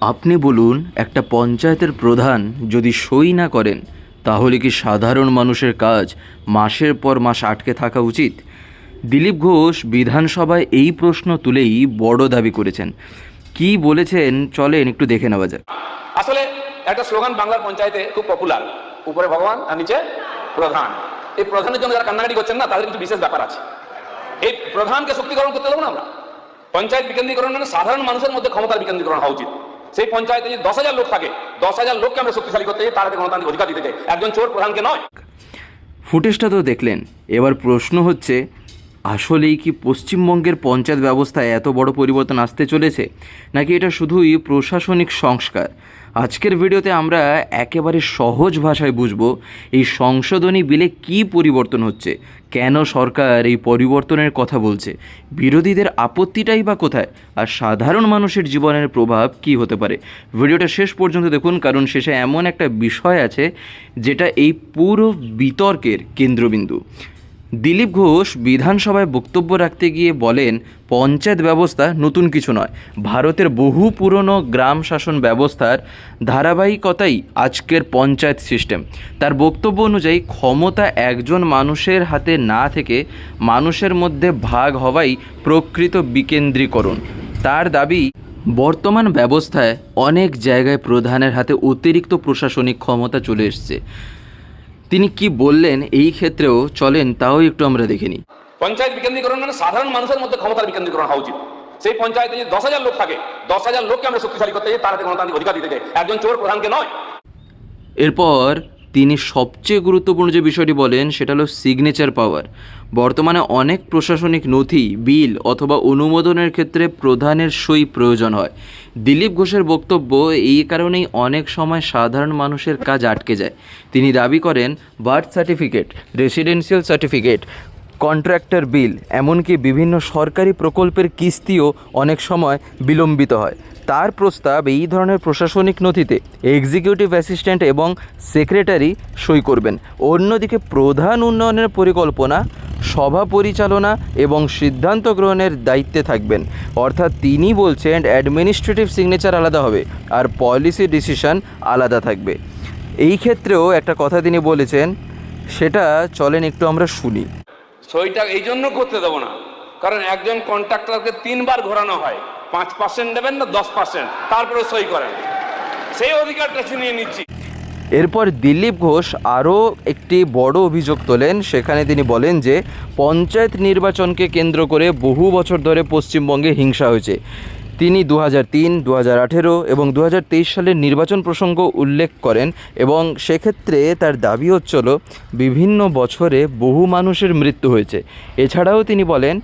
আপনি বলুন, একটা পঞ্চায়েতের প্রধান যদি সই না করেন তাহলে কি সাধারণ মানুষের কাজ মাসের পর মাস আটকে থাকা উচিত? দিলীপ ঘোষ বিধানসভায় এই প্রশ্ন তুলেই বড় দাবি করেছেন। কি বলেছেন চলেন একটু দেখে নেওয়া যাক। আসলে একটা স্লোগান বাংলার পঞ্চায়েতে খুব পপুলার, উপরে ভগবান আর নিচে প্রধান। এই প্রধানের জন্য যারা কান্নাকাটি করছেন না, তাদের কিছু বিশেষ ব্যাপার আছে। এই প্রধানকে শক্তিকরণ করতে দেবো না আমরা। পঞ্চায়েত বিকেন্দ্রীকরণ মানে সাধারণ মানুষের মধ্যে ক্ষমতার বিকেন্দ্রীকরণ হওয়া উচিত। সেই পঞ্চায়েতে যদি 10,000 লোক থাকে, 10,000 লোককে আমরা শক্তিশালী করতে চাই, তার গণতান্ত্রিক অধিকার দিতে চাই, একজন চোর প্রধানকে নয়। ফুটেজটা তো দেখলেন, এবার প্রশ্ন হচ্ছে আসলেই কি পশ্চিমবঙ্গের পঞ্চায়েত ব্যবস্থায় এত বড় পরিবর্তন আসতে চলেছে, নাকি এটা শুধুই প্রশাসনিক সংস্কার? আজকের ভিডিওতে আমরা একেবারে সহজ ভাষায় বুঝবো এই সংশোধনী বিলে কি পরিবর্তন হচ্ছে, কেন সরকার এই পরিবর্তনের কথা বলছে, বিরোধীদের আপত্তিটাই বা কোথায়, আর সাধারণ মানুষের জীবনের প্রভাব কি হতে পারে। ভিডিওটা শেষ পর্যন্ত দেখুন, কারণ শেষে এমন একটা বিষয় আছে যেটা এই পুরো বিতর্কের কেন্দ্রবিন্দু। দিলীপ ঘোষ বিধানসভায় বক্তব্য রাখতে গিয়ে বলেন, পঞ্চায়েত ব্যবস্থা নতুন কিছু নয়, ভারতের বহু পুরনো গ্রাম শাসন ব্যবস্থার ধারাবাহিকতাই আজকের পঞ্চায়েত সিস্টেম। তার বক্তব্য অনুযায়ী ক্ষমতা একজন মানুষের হাতে না থেকে মানুষের মধ্যে ভাগ হওয়াই প্রকৃত বিকেন্দ্রীকরণ। তার দাবি, বর্তমান ব্যবস্থায় অনেক জায়গায় প্রধানের হাতে অতিরিক্ত প্রশাসনিক ক্ষমতা চলে এসছে। তিনি কি বললেন এই ক্ষেত্রেও চলেন তাও একটু আমরা দেখে নিই। পঞ্চায়েত বিকেন্দ্রীকরণ মানে সাধারণ মানুষের মধ্যে ক্ষমতার বিকেন্দ্রীকরণ হওয়া উচিত। সেই পঞ্চায়েতে যদি 10,000 লোক থাকে, 10,000 লোককে আমরা শক্তিশালী করতে চাই, তার গণতান্ত্রিক অধিকার দিতে চাই, একজন চোর প্রধানকে নয়। এরপর তিনি সবচেয়ে গুরুত্বপূর্ণ যে বিষয়টি বলেন সেটা হলো সিগনেচার পাওয়ার। বর্তমানে অনেক প্রশাসনিক নথি, বিল অথবা অনুমোদনের ক্ষেত্রে প্রধানের সই প্রয়োজন হয়। দিলীপ ঘোষের বক্তব্য, এই কারণেই অনেক সময় সাধারণ মানুষের কাজ আটকে যায়। তিনি দাবি করেন, birth certificate, residential certificate, contractor bill, এমনকি বিভিন্ন সরকারি প্রকল্পের কিস্তিও অনেক সময় বিলম্বিত হয়। তার প্রস্তাব, এই ধরনের প্রশাসনিক নথিতে এক্সিকিউটিভ অ্যাসিস্ট্যান্ট এবং সেক্রেটারি সই করবেন। অন্যদিকে প্রধান উন্নয়নের পরিকল্পনা, সভা পরিচালনা এবং সিদ্ধান্ত গ্রহণের দায়িত্বে থাকবেন। অর্থাৎ তিনি বলছেন অ্যাডমিনিস্ট্রেটিভ সিগনেচার আলাদা হবে আর পলিসি ডিসিশন আলাদা থাকবে। এই ক্ষেত্রেও একটা কথা তিনি বলেছেন, সেটা চলেন একটু আমরা শুনি। সইটা এই জন্য করতে দেবো না, কারণ একজন কন্ট্রাক্টরকে 3 বার ঘোরানো হয়, 5% নেবেন না 10%, তারপরে সই করেন। সেই অধিকারটা ছিনিয়ে নিচ্ছি। এরপর দিলীপ ঘোষ আরও একটি বড় অভিযোগ তোলেন। সেখানে তিনি বলেন যে পঞ্চায়েত নির্বাচনকে কেন্দ্র করে বহু বছর ধরে পশ্চিমবঙ্গে হিংসা হয়েছে। তিনি 2003, 2018 এবং 2023 সালের নির্বাচন প্রসঙ্গ উল্লেখ করেন এবং সেক্ষেত্রে তার দাবি হচ্ছিল বিভিন্ন বছরে বহু মানুষের মৃত্যু হয়েছে। এছাড়াও তিনি বলেন,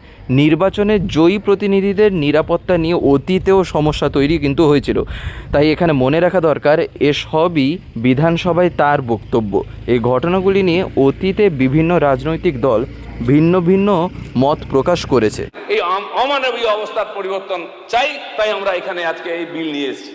নির্বাচনে জয়ী প্রতিনিধিদের নিরাপত্তা নিয়ে অতীতেও সমস্যা তৈরি কিন্তু হয়েছিল। তাই এখানে মনে রাখা দরকার, এসবই বিধানসভায় তার বক্তব্য। এই ঘটনাগুলি নিয়ে অতীতে বিভিন্ন রাজনৈতিক দল ভিন্ন ভিন্ন মত প্রকাশ করেছে। এই অমানবীয় অবস্থার পরিবর্তন চাই, তাই আমরা এখানে আজকে এই বিল নিয়ে এসেছি।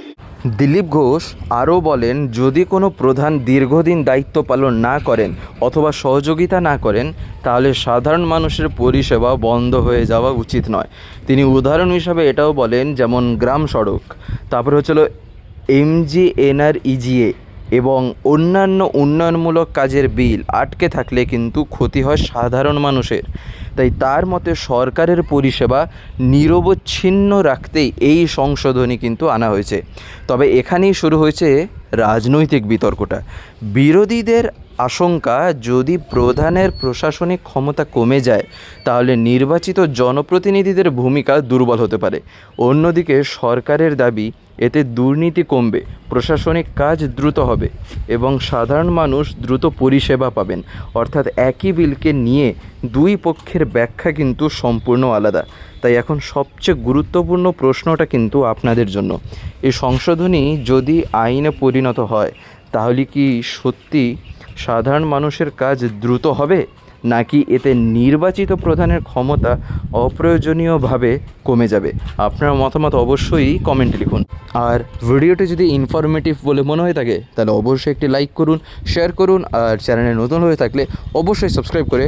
দিলীপ ঘোষ আরও বলেন, যদি কোনো প্রধান দীর্ঘদিন দায়িত্ব পালন না করেন অথবা সহযোগিতা না করেন, তাহলে সাধারণ মানুষের পরিষেবা বন্ধ হয়ে যাওয়া উচিত নয়। তিনি উদাহরণ হিসাবে এটাও বলেন, যেমন গ্রাম সড়ক, তারপরে হচ্ছিল MGNREGA এবং অন্যান্য উন্নয়নমূলক কাজের বিল আটকে থাকলে কিন্তু ক্ষতি হয় সাধারণ মানুষের। তাই তার মতে সরকারের পরিষেবা নিরবচ্ছিন্ন রাখতেই এই সংশোধনী কিন্তু আনা হয়েছে। তবে এখানেই শুরু হয়েছে রাজনৈতিক বিতর্কটা। বিরোধীদের আশঙ্কা, যদি প্রধানের প্রশাসনিক ক্ষমতা কমে যায় তাহলে নির্বাচিত জনপ্রতিনিধিদের ভূমিকা দুর্বল হতে পারে। অন্যদিকে সরকারের দাবি, এতে দুর্নীতি কমবে, প্রশাসনিক কাজ দ্রুত হবে এবং সাধারণ মানুষ দ্রুত পরিষেবা পাবেন। অর্থাৎ একই বিলকে নিয়ে দুই পক্ষের ব্যাখ্যা কিন্তু সম্পূর্ণ আলাদা। তাই এখন সবচেয়ে গুরুত্বপূর্ণ প্রশ্নটা কিন্তু আপনাদের জন্য, এই সংশোধনী যদি আইনে পরিণত হয় তাহলে কি সত্যি সাধারণ মানুষের কাজ দ্রুত হবে, নাকি এতে নির্বাচিত প্রধানের ক্ষমতা অপ্রয়োজনীয়ভাবে কমে যাবে? আপনার মতামত অবশ্যই কমেন্টে লিখুন। আর ভিডিওটি যদি ইনফরমেটিভ বলে মনে হয়ে থাকে তাহলে অবশ্যই একটি লাইক করুন, শেয়ার করুন, আর চ্যানেলে নতুন হয়ে থাকলে অবশ্যই সাবস্ক্রাইব করে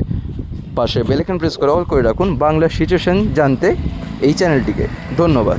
পাশে বেল আইকন প্রেস করে অল করে রাখুন বাংলা সিচুয়েশন জানতে এই চ্যানেলটিকে। ধন্যবাদ।